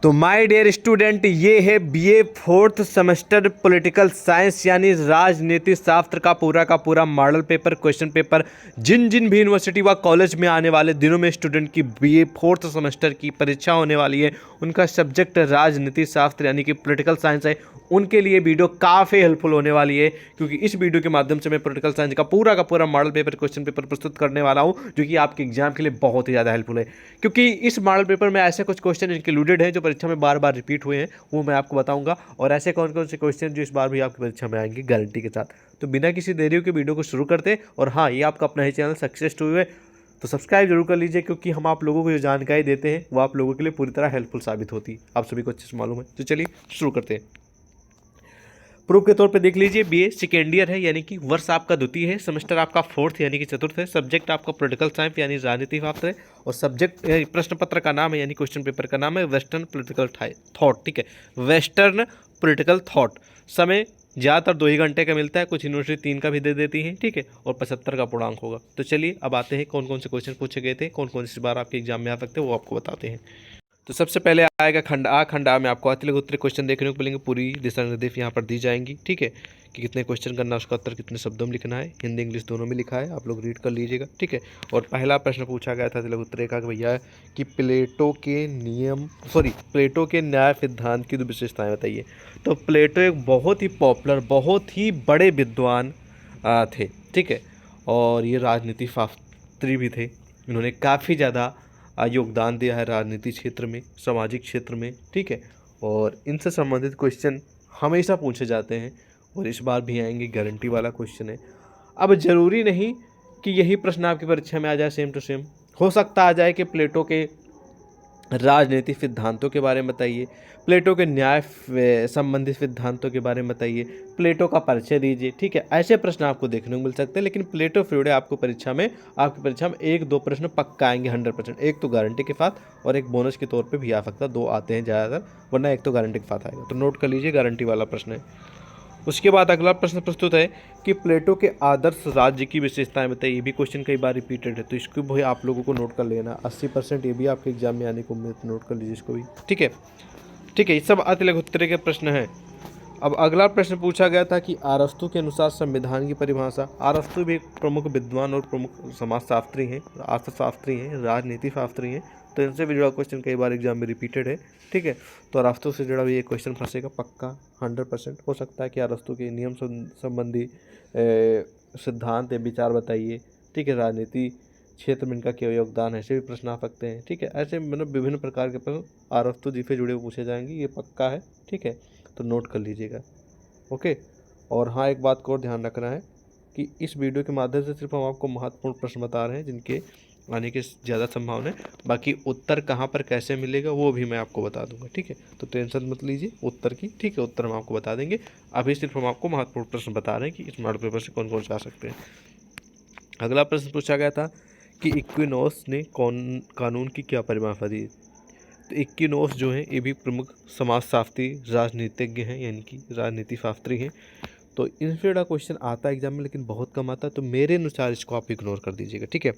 तो my dear student, ये है BA fourth semester political science यानी राजनीति शास्त्र का पूरा मॉडल पेपर, क्वेश्चन पेपर। जिन जिन भी यूनिवर्सिटी व कॉलेज में आने वाले दिनों में स्टूडेंट की बीए फोर्थ सेमेस्टर की परीक्षा होने वाली है, उनका सब्जेक्ट राजनीति शास्त्र यानी कि पॉलिटिकल साइंस है, उनके लिए वीडियो काफ़ी हेल्पफुल होने वाली है। क्योंकि इस वीडियो के माध्यम से मैं पॉलिटिकल साइंस का पूरा मॉडल पेपर, क्वेश्चन पेपर प्रस्तुत करने वाला हूं, जो कि आपके एग्जाम के लिए बहुत ही ज़्यादा हेल्पफुल है। क्योंकि इस मॉडल पेपर में ऐसे कुछ क्वेश्चन इंक्लूडेड हैं जो परीक्षा में बार बार रिपीट हुए हैं, वो मैं आपको बताऊंगा। और ऐसे कौन कौन से क्वेश्चन जो इस बार भी आपकी परीक्षा में आएंगे गारंटी के साथ। तो बिना किसी देरी के वीडियो को शुरू करते हैं। और हाँ, ये आपका अपना ही चैनल सक्सेस टू है, तो सब्सक्राइब जरूर कर लीजिए, क्योंकि हम आप लोगों को जो जानकारी देते हैं वो आप लोगों के लिए पूरी तरह हेल्पफुल साबित होती है। आप सभी को अच्छे से मालूम है। तो चलिए शुरू करते हैं। प्रूफ के तौर पे देख लीजिए, बीए सेकेंड ईयर है यानी कि वर्ष आपका द्वितीय है, सेमेस्टर आपका फोर्थ यानी कि चतुर्थ है, सब्जेक्ट आपका पॉलिटिकल साइंस यानी राजनीति शास्त्र है, और सब्जेक्ट प्रश्न पत्र का नाम है यानी क्वेश्चन पेपर का नाम है वेस्टर्न पॉलिटिकल थॉट। ठीक है, वेस्टर्न पॉलिटिकल थॉट। समय ज़्यादातर 2 ही घंटे का मिलता है, कुछ यूनिवर्सिटी 3 का भी दे देती है। ठीक है, और 75 का पूर्णांक होगा। तो चलिए अब आते हैं कौन कौन से क्वेश्चन पूछे गए थे, कौन कौन सी बार आपके एग्जाम में आ सकते हैं, वो आपको बताते हैं। तो सबसे पहले आएगा खंड आ। खंड आ में आपको अतिरिक्त उत्तरीय क्वेश्चन देखने को मिलेंगे, पूरी दिशा निर्देश यहाँ पर दी जाएंगी। ठीक है, कि कितने क्वेश्चन करना है, उसका उत्तर कितने शब्दों में लिखना है, हिंदी इंग्लिश दोनों में लिखा है, आप लोग रीड कर लीजिएगा। ठीक है, और पहला प्रश्न पूछा गया था अतिरिक्त उत्तरीय का कि भैया कि प्लेटो के न्याय सिद्धांत की 2 विशेषताएं बताइए। तो प्लेटो एक बहुत ही पॉपुलर, बहुत ही बड़े विद्वान थे। ठीक है, और ये राजनीति शास्त्री भी थे। इन्होंने काफ़ी ज़्यादा योगदान दिया है राजनीति क्षेत्र में, सामाजिक क्षेत्र में। ठीक है, और इनसे संबंधित क्वेश्चन हमेशा पूछे जाते हैं, और इस बार भी आएंगे, गारंटी वाला क्वेश्चन है। अब जरूरी नहीं कि यही प्रश्न आपकी परीक्षा में आ जाए सेम टू सेम, हो सकता आ जाए कि प्लेटो के राजनीतिक सिद्धांतों के बारे में बताइए, प्लेटो के न्याय संबंधित सिद्धांतों के बारे में बताइए, प्लेटो का परिचय दीजिए। ठीक है, ऐसे प्रश्न आपको देखने को मिल सकते हैं। लेकिन प्लेटो फ्यूडे आपकी परीक्षा में 1-2 प्रश्न पक्का आएंगे 100%। एक तो गारंटी के साथ, और एक बोनस के तौर पे भी आ सकता है। 2 आते हैं ज़्यादातर, वरना एक तो गारंटी के साथ आएगा। तो नोट कर लीजिए, गारंटी वाला प्रश्न है। उसके बाद अगला प्रश्न प्रस्तुत है कि प्लेटो के आदर्श राज्य की विशेषताएं बताइए। ये भी क्वेश्चन कई बार रिपीटेड है, तो इसको भी आप लोगों को नोट कर लेना। 80% ये भी आपके एग्जाम में आने को उम्मीद, नोट कर लीजिए इसको भी। ठीक है, ये सब अतिरिक्त उत्तरीय के प्रश्न हैं। अब अगला प्रश्न पूछा गया था कि अरस्तु के अनुसार संविधान की परिभाषा। अरस्तु भी एक प्रमुख विद्वान और प्रमुख समाजशास्त्री हैं, अर्थशास्त्री हैं, राजनीति शास्त्री हैं। तो इनसे भी जुड़ा क्वेश्चन कई बार एग्जाम में रिपीटेड है। ठीक है, तो अरस्तु से जुड़ा भी ये क्वेश्चन फंसेगा पक्का 100%। हो सकता है कि अरस्तु के नियम संबंधी सिद्धांत या विचार बताइए। ठीक है, राजनीति क्षेत्र में इनका क्या योगदान है, ऐसे भी प्रश्न आ सकते हैं। ठीक है, ऐसे मतलब विभिन्न प्रकार के प्रश्न अरस्तु जी से जुड़े हुए पूछे जाएंगे, ये पक्का है। ठीक है, तो नोट कर लीजिएगा। ओके, और हाँ, एक बात को और ध्यान रखना है कि इस वीडियो के माध्यम से सिर्फ हम आपको महत्वपूर्ण प्रश्न बता रहे हैं जिनके आने की ज़्यादा संभावना है। बाकी उत्तर कहाँ पर कैसे मिलेगा वो भी मैं आपको बता दूंगा। ठीक है, तो टेंशन मत लीजिए उत्तर की। ठीक है, उत्तर हम आपको बता देंगे। अभी सिर्फ हम आपको महत्वपूर्ण प्रश्न बता रहे हैं कि इस मॉडल पेपर से कौन कौन से आ सकते हैं। अगला प्रश्न पूछा गया था कि इक्विनोस ने कानून की क्या परिभाषा दी। तो इक्विनोस जो है ये भी प्रमुख समाजशास्त्री, राजनीतिज्ञ हैं, यानी कि राजनीति शास्त्री हैं। तो इनसे जुड़ा क्वेश्चन आता है एग्जाम में, लेकिन बहुत कम आता है, तो मेरे अनुसार इसको आप इग्नोर कर दीजिएगा। ठीक है,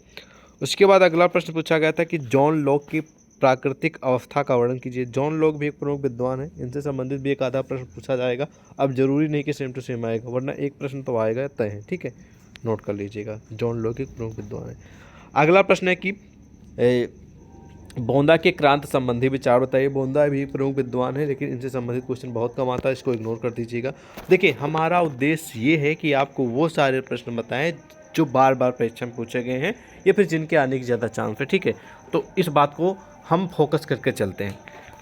उसके बाद अगला प्रश्न पूछा गया था कि जॉन लॉक की प्राकृतिक अवस्था का वर्णन कीजिए। जॉन लॉक भी एक प्रमुख विद्वान है, इनसे संबंधित भी एक आधा प्रश्न पूछा जाएगा। अब जरूरी नहीं कि सेम टू सेम आएगा, वरना एक प्रश्न तो आएगा तय है। ठीक है, नोट कर लीजिएगा, जॉन लॉक एक प्रमुख विद्वान है। अगला प्रश्न है कि बोंदा के क्रांत संबंधी विचार बताइए। बोंदा भी प्रमुख विद्वान है, लेकिन इनसे संबंधित क्वेश्चन बहुत कम आता है, इसको इग्नोर कर दीजिएगा। देखिए, हमारा उद्देश्य ये है कि आपको वो सारे प्रश्न बताएं जो बार बार परीक्षा में पूछे गए हैं, या फिर जिनके आने की ज़्यादा चांस है। ठीक है, तो इस बात को हम फोकस करके चलते हैं।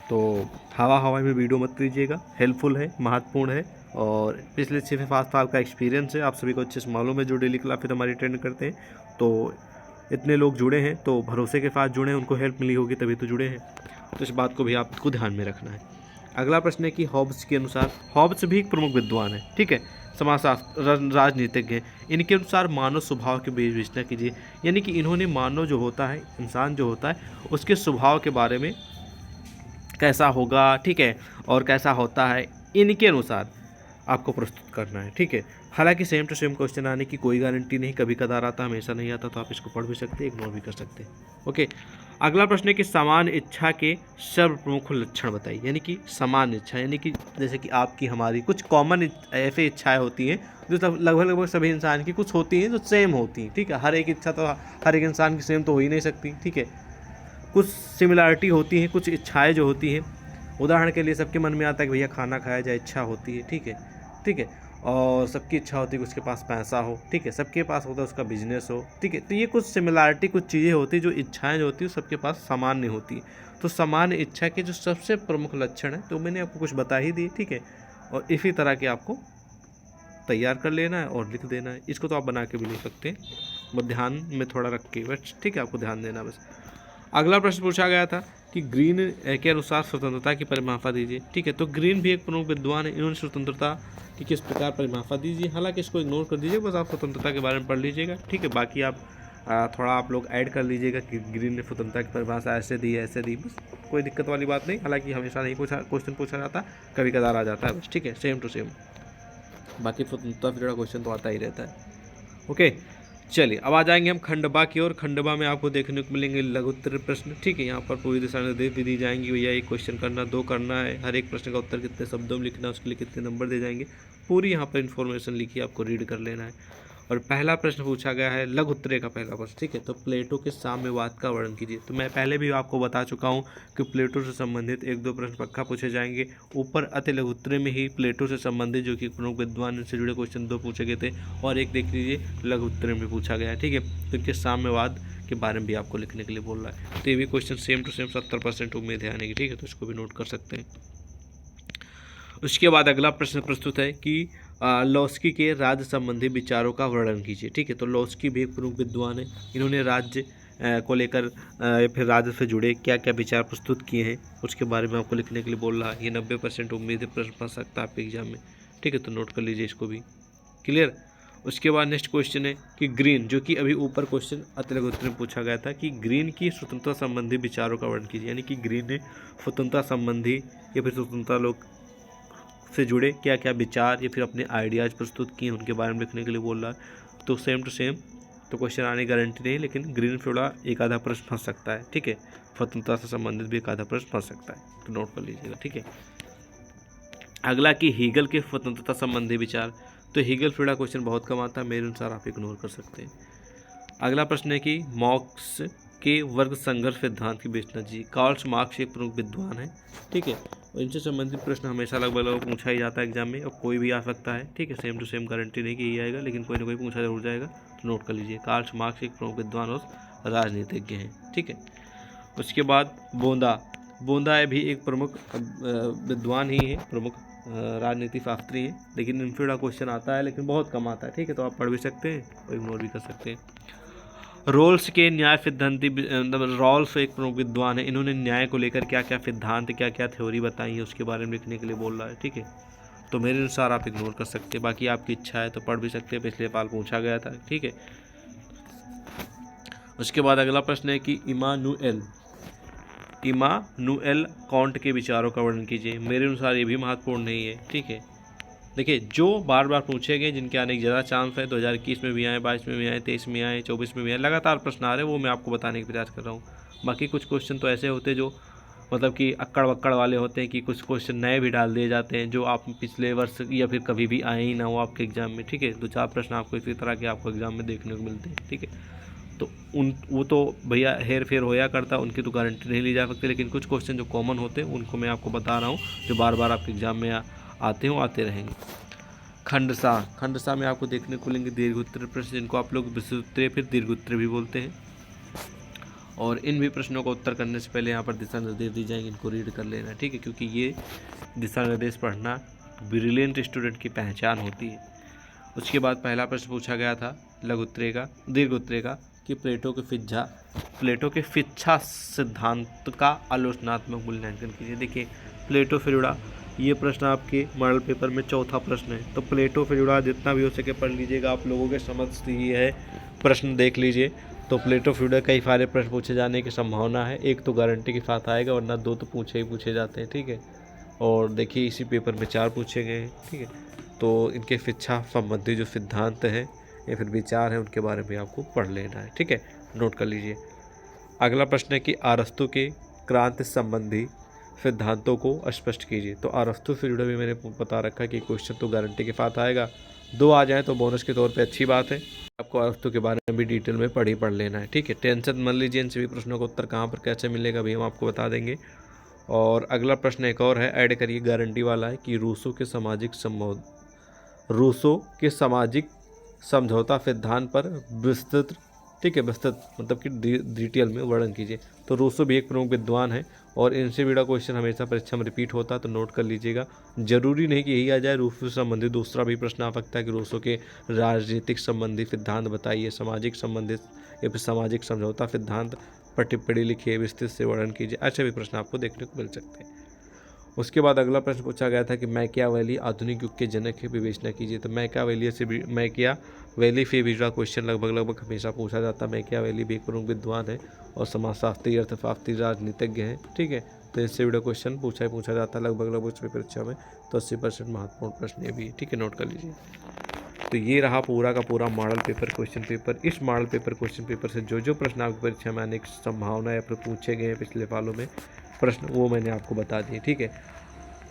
तो हवा में वीडियो मत कीजिएगा, हेल्पफुल है, महत्वपूर्ण है, और पिछले 6 से 7 साल का एक्सपीरियंस है, आप सभी को अच्छे से मालूम है जो डेली क्लास फिर हमारी अटेंड करते हैं। तो इतने लोग जुड़े हैं, तो भरोसे के साथ जुड़े हैं, उनको हेल्प मिली होगी तभी तो जुड़े हैं। तो इस बात को भी आपको ध्यान में रखना है। अगला प्रश्न है कि हॉब्स के अनुसार, हॉब्स भी एक प्रमुख विद्वान है। ठीक है, समाजशास्त्र, राजनीतिज्ञ हैं। इनके अनुसार मानव स्वभाव की विवेचना कीजिए, यानी कि इन्होंने मानव जो होता है, इंसान जो होता है, उसके स्वभाव के बारे में कैसा होगा, ठीक है, और कैसा होता है, इनके अनुसार आपको प्रस्तुत करना है। ठीक है, हालांकि सेम टू सेम क्वेश्चन आने की कोई गारंटी नहीं, कभी कदार आता, हमेशा नहीं आता, तो आप इसको पढ़ भी सकते हैं, इग्नोर भी कर सकते हैं। ओके, अगला प्रश्न है कि सामान्य इच्छा के सर्वप्रमुख लक्षण बताइए। यानी कि सामान्य इच्छा, यानी कि जैसे कि आपकी हमारी कुछ कॉमन ऐसे इच्छाएं होती हैं जो सब लगभग लगभग सभी इंसान की कुछ होती हैं जो सेम होती हैं, ठीक है। हर एक इच्छा तो हर एक इंसान की सेम तो हो ही नहीं सकती, ठीक है। कुछ सिमिलरिटी होती हैं, कुछ इच्छाएं जो होती हैं। उदाहरण के लिए सबके मन में आता है कि भैया खाना खाया जाए, इच्छा होती है, ठीक है, ठीक है। और सबकी इच्छा होती है कि उसके पास पैसा हो, ठीक है। सबके पास होता है उसका बिजनेस हो, ठीक है। तो ये कुछ सिमिलरिटी, कुछ चीज़ें होती हैं जो इच्छाएं जो होती हैं सबके पास सामान्य होती है। तो सामान्य इच्छा के जो सबसे प्रमुख लक्षण है तो मैंने आपको कुछ बता ही दिए, ठीक है। और इसी तरह के आपको तैयार कर लेना है और लिख देना है। इसको तो आप बना के भी लिख सकते हैं, बस ध्यान में थोड़ा रख के, बस ठीक है, आपको ध्यान देना बस। अगला प्रश्न पूछा गया था कि ग्रीन के अनुसार स्वतंत्रता की परिभाषा दीजिए, ठीक है। तो ग्रीन भी एक प्रमुख विद्वान है, इन्होंने स्वतंत्रता की किस प्रकार परिभाषा दीजिए। हालांकि इसको इग्नोर कर दीजिए, बस आप स्वतंत्रता के बारे में पढ़ लीजिएगा, ठीक है। बाकी आप थोड़ा आप लोग ऐड कर लीजिएगा कि ग्रीन ने स्वतंत्रता की परिभाषा ऐसे दी, ऐसे दी, बस कोई दिक्कत वाली बात नहीं। हालांकि हमेशा नहीं क्वेश्चन पूछा जाता, कभी कदार आ जाता है, बस ठीक है, सेम टू सेम। बाकी स्वतंत्रता से जुड़ा क्वेश्चन तो आता ही रहता है। ओके, चलिए अब आ जाएंगे हम खंडवा की ओर। खंडवा में आपको देखने को मिलेंगे लघुत्तर प्रश्न, ठीक है। यहाँ पर पूरी दिशा निर्देश भी दी जाएंगी, भैया एक क्वेश्चन करना, दो करना है, हर एक प्रश्न का उत्तर कितने शब्दों में लिखना है, उसके लिए कितने नंबर दे जाएंगे, पूरी यहाँ पर इन्फॉर्मेशन लिखी आपको रीड कर लेना है। और पहला प्रश्न पूछा गया है लघुत्तरे का पहला प्रश्न, ठीक है। तो प्लेटो के साम्यवाद का वर्णन कीजिए। तो मैं पहले भी आपको बता चुका हूँ कि प्लेटो से संबंधित एक दो प्रश्न पक्का पूछे जाएंगे। ऊपर अति लघुत्तरे में ही प्लेटो से संबंधित जो कि प्रमुख विद्वान से जुड़े क्वेश्चन दो पूछे गए थे, और एक देख लीजिए लघुत्तरे में पूछा गया है, ठीक है। तो इनके साम्यवाद के बारे में भी आपको लिखने के लिए बोल रहा है। तो ये भी क्वेश्चन सेम टू सेम 70% उम्मीद है आने की, ठीक है। तो इसको भी नोट कर सकते हैं। उसके बाद अगला प्रश्न प्रस्तुत है कि लॉस्की के राज्य संबंधी विचारों का वर्णन कीजिए, ठीक है। तो लॉस्की भी एक प्रमुख विद्वान है, इन्होंने राज्य को लेकर फिर राज्य से जुड़े क्या क्या विचार प्रस्तुत किए हैं उसके बारे में आपको लिखने के लिए बोल रहा है। ये 90% उम्मीद है प्रश्न फंस सकता है आपके एग्जाम में, ठीक है। तो नोट कर लीजिए इसको भी, क्लियर। उसके बाद नेक्स्ट क्वेश्चन है कि ग्रीन, जो कि अभी ऊपर क्वेश्चन अति लघुत्तर में पूछा गया था कि ग्रीन की स्वतंत्रता संबंधी विचारों का वर्णन कीजिए। यानी कि ग्रीन ने स्वतंत्रता संबंधी या फिर स्वतंत्रता लोग से जुड़े क्या क्या विचार या फिर अपने आइडियाज़ प्रस्तुत किए उनके बारे में लिखने के लिए बोल रहा है। तो सेम टू सेम तो क्वेश्चन आने की गारंटी नहीं, लेकिन ग्रीन थोड़ा एक आधा प्रश्न फंस सकता है, ठीक है। स्वतंत्रता से संबंधित भी एक आधा प्रश्न फंस सकता है, तो नोट कर लीजिएगा, ठीक है। अगला कि हीगल के स्वतंत्रता संबंधी विचार। तो हीगल फ्रीडा क्वेश्चन बहुत कम आता है, मेरे अनुसार आप इग्नोर कर सकते हैं। अगला प्रश्न है कि मार्क्स के वर्ग संघर्ष सिद्धांत की विवेचना जी। कार्ल मार्क्स एक प्रमुख विद्वान है, ठीक है। और इनसे संबंधित प्रश्न हमेशा लगभग पूछा ही जाता है एग्जाम में, और कोई भी आ सकता है, ठीक है। सेम टू सेम गारंटी नहीं कि ये आएगा, लेकिन कोई ना कोई पूछा जरूर जाएगा, तो नोट कर लीजिए। कार्ल मार्क्स एक प्रमुख विद्वान और राजनीतिज्ञ हैं, ठीक है। उसके बाद बोंदा भी एक प्रमुख विद्वान ही है, प्रमुख राजनीति शास्त्री है, लेकिन इनफील्ड क्वेश्चन आता है लेकिन बहुत कम आता है, ठीक है। तो आप पढ़ भी सकते हैं और इग्नोर भी कर सकते हैं। रोल्स के न्याय सिद्धांति, मतलब रॉल्स एक प्रमुख विद्वान है, इन्होंने न्याय को लेकर क्या क्या सिद्धांत, क्या क्या थ्योरी बताई है उसके बारे में लिखने के लिए बोल रहा है, ठीक है। तो मेरे अनुसार आप इग्नोर कर सकते हैं, बाकी आपकी इच्छा है तो पढ़ भी सकते हैं, पिछले साल पूछा गया था, ठीक है। उसके बाद अगला प्रश्न है कि इमानुएल कांट के विचारों का वर्णन कीजिए। मेरे अनुसार ये भी महत्वपूर्ण नहीं है, ठीक है। देखिए, जो बार बार पूछे गए, जिनके आने की ज़्यादा चांस है, 2021 में भी आए, 22 में भी आए, 23 में आए, 24 में भी आए, लगातार प्रश्न आ रहे हैं, वो मैं आपको बताने का प्रयास कर रहा हूँ। बाकी कुछ क्वेश्चन तो ऐसे होते हैं जो मतलब कि अक्कड़ वक्कड़ वाले होते हैं, कि कुछ क्वेश्चन नए भी डाल दिए जाते हैं जो आप पिछले वर्ष या फिर कभी भी आए ही ना हो आपके एग्जाम में, ठीक है। 2-4 प्रश्न आपको इसी तरह के आपको एग्जाम में देखने को मिलते हैं, ठीक है। तो वो तो भैया हेर फेर होया करता, उनकी तो गारंटी नहीं ली जा सकती, लेकिन कुछ क्वेश्चन जो कॉमन होते हैं उनको मैं आपको बता रहा हूँ, जो बार बार आपके एग्जाम में आते हो, आते रहेंगे। खंडसा में आपको देखने को मिलेंगे दीर्घोत्तर प्रश्न, जिनको आप लोग विषुत्तरीय फिर दीर्घोत्तरीय भी बोलते हैं। और इन भी प्रश्नों का उत्तर करने से पहले यहाँ पर दिशा निर्देश दी जाएंगे, इनको रीड कर लेना, ठीक है। क्योंकि ये दिशा निर्देश पढ़ना ब्रिलियंट स्टूडेंट की पहचान होती है। उसके बाद पहला प्रश्न पूछा गया था दीर्घोत्तरीय का कि प्लेटो के शिक्षा सिद्धांत का आलोचनात्मक मूल्यांकन कीजिए। देखिए, प्लेटो से जुड़ा ये प्रश्न आपके मॉडल पेपर में चौथा प्रश्न है, तो प्लेटो से जुड़ा जितना भी हो सके पढ़ लीजिएगा। आप लोगों के समझ ये है, प्रश्न देख लीजिए, तो प्लेटो से जुड़े कई सारे प्रश्न पूछे जाने की संभावना है। एक तो गारंटी के साथ आएगा, वरना 2 तो पूछे जाते हैं, ठीक है। और देखिए, इसी पेपर में 4 पूछे गए हैं, ठीक है। तो इनके शिक्षा संबंधी जो सिद्धांत हैं या फिर विचार हैं, उनके बारे में आपको पढ़ लेना है, ठीक है। नोट कर लीजिए। अगला प्रश्न है कि अरस्तु के क्रांति संबंधी सिद्धांतों को स्पष्ट कीजिए। तो अरस्तु से जुड़ा भी मैंने बता रखा है कि क्वेश्चन तो गारंटी के साथ आएगा, 2 आ जाए तो बोनस के तौर पे अच्छी बात है। आपको अरस्तु के बारे में भी डिटेल में पढ़ लेना है, ठीक है। टेंशन मत लीजिए, इन सभी प्रश्नों का उत्तर कहाँ पर कैसे मिलेगा भी हम आपको बता देंगे। और अगला प्रश्न एक और है, ऐड करिए, गारंटी वाला है कि रूसो के सामाजिक समझौता सिद्धांत पर विस्तृत, ठीक है, विस्तृत मतलब कि डिटेल में वर्णन कीजिए। तो रूसो भी एक प्रमुख विद्वान है और इनसे जुड़ा क्वेश्चन हमेशा परीक्षा में रिपीट होता है, तो नोट कर लीजिएगा। जरूरी नहीं कि यही आ जाए, रूसो से संबंधित दूसरा भी प्रश्न आ सकता है कि रूसो के राजनीतिक संबंधी सिद्धांत बताइए, सामाजिक संबंधित या फिर सामाजिक समझौता सिद्धांत पर टिप्पणी लिखिए, विस्तृत से वर्णन कीजिए। ऐसे भी प्रश्न आपको देखने को मिल सकते हैं। उसके बाद अगला प्रश्न पूछा गया था कि मैकियावेली आधुनिक युग के जनक की विवेचना कीजिए। तो मैकियावेली से भी जुड़ा क्वेश्चन लगभग हमेशा पूछा जाता है। मैकियावेली भी एक प्रमुख विद्वान है और समाजशास्त्री, अर्थशास्त्री, राजनीतिज्ञ हैं, ठीक है। तो इससे जुड़ा क्वेश्चन पूछा जाता है लगभग सभी परीक्षा में। तो 80% महत्वपूर्ण प्रश्न ये भी है, ठीक है, नोट कर लीजिए। तो ये रहा पूरा का पूरा मॉडल पेपर क्वेश्चन पेपर। इस मॉडल पेपर क्वेश्चन पेपर से जो प्रश्न आपकी परीक्षा में आने की संभावना या फिर पूछे गए हैं पिछले सालों में प्रश्न, वो मैंने आपको बता दिए, ठीक है।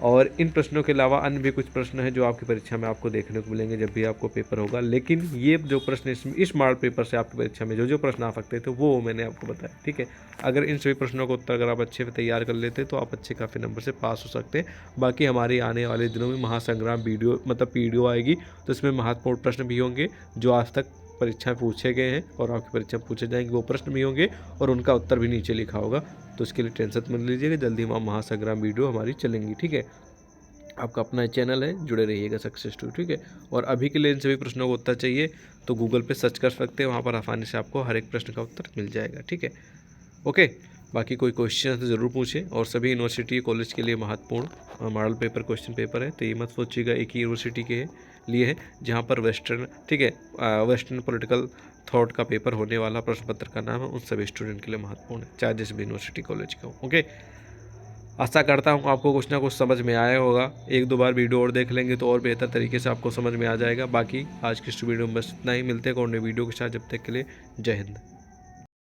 और इन प्रश्नों के अलावा अन्य भी कुछ प्रश्न हैं जो आपकी परीक्षा में आपको देखने को मिलेंगे जब भी आपको पेपर होगा। लेकिन ये जो प्रश्न इस मॉडल पेपर से आपकी परीक्षा में जो प्रश्न आ सकते थे वो मैंने आपको बताया, ठीक है। अगर इन सभी प्रश्नों का उत्तर अगर आप अच्छे से तैयार कर लेते तो आप अच्छे काफ़ी नंबर से पास हो सकते हैं। बाकी हमारे आने वाले दिनों में महासंग्राम वीडियो मतलब पीडीओ आएगी, तो इसमें महत्वपूर्ण प्रश्न भी होंगे जो आज तक परीक्षा में पूछे गए हैं और आपकी परीक्षा में पूछे जाएंगे, वो प्रश्न भी होंगे और उनका उत्तर भी नीचे लिखा होगा। तो इसके लिए टेंशन मत लीजिएगा, जल्दी महासंग्राम वीडियो हमारी चलेंगी, ठीक है। आपका अपना चैनल है, जुड़े रहिएगा सक्सेस टू, ठीक है। और अभी के लिए इन सभी प्रश्नों का उत्तर चाहिए तो गूगल पे सर्च कर सकते हैं, वहाँ पर आसानी से आपको हर एक प्रश्न का उत्तर मिल जाएगा, ठीक है, ओके। बाकी कोई क्वेश्चन तो ज़रूर पूछें। और सभी यूनिवर्सिटी कॉलेज के लिए महत्वपूर्ण मॉडल पेपर क्वेश्चन पेपर है, तो ये मत सोचिएगा एक ही यूनिवर्सिटी के लिए है जहाँ पर वेस्टर्न, ठीक है, वेस्टर्न पॉलिटिकल थॉट का पेपर होने वाला प्रश्न पत्र का नाम है उन सभी स्टूडेंट के लिए महत्वपूर्ण है, चाहे जिस भी यूनिवर्सिटी कॉलेज का हो, ओके। आशा करता हूँ आपको कुछ ना कुछ समझ में आया होगा। 1-2 बार वीडियो और देख लेंगे तो और बेहतर तरीके से आपको समझ में आ जाएगा। बाकी आज की इस वीडियो में बस इतना ही, मिलते हैं और नए वीडियो के साथ, जब तक के लिए जय हिंद।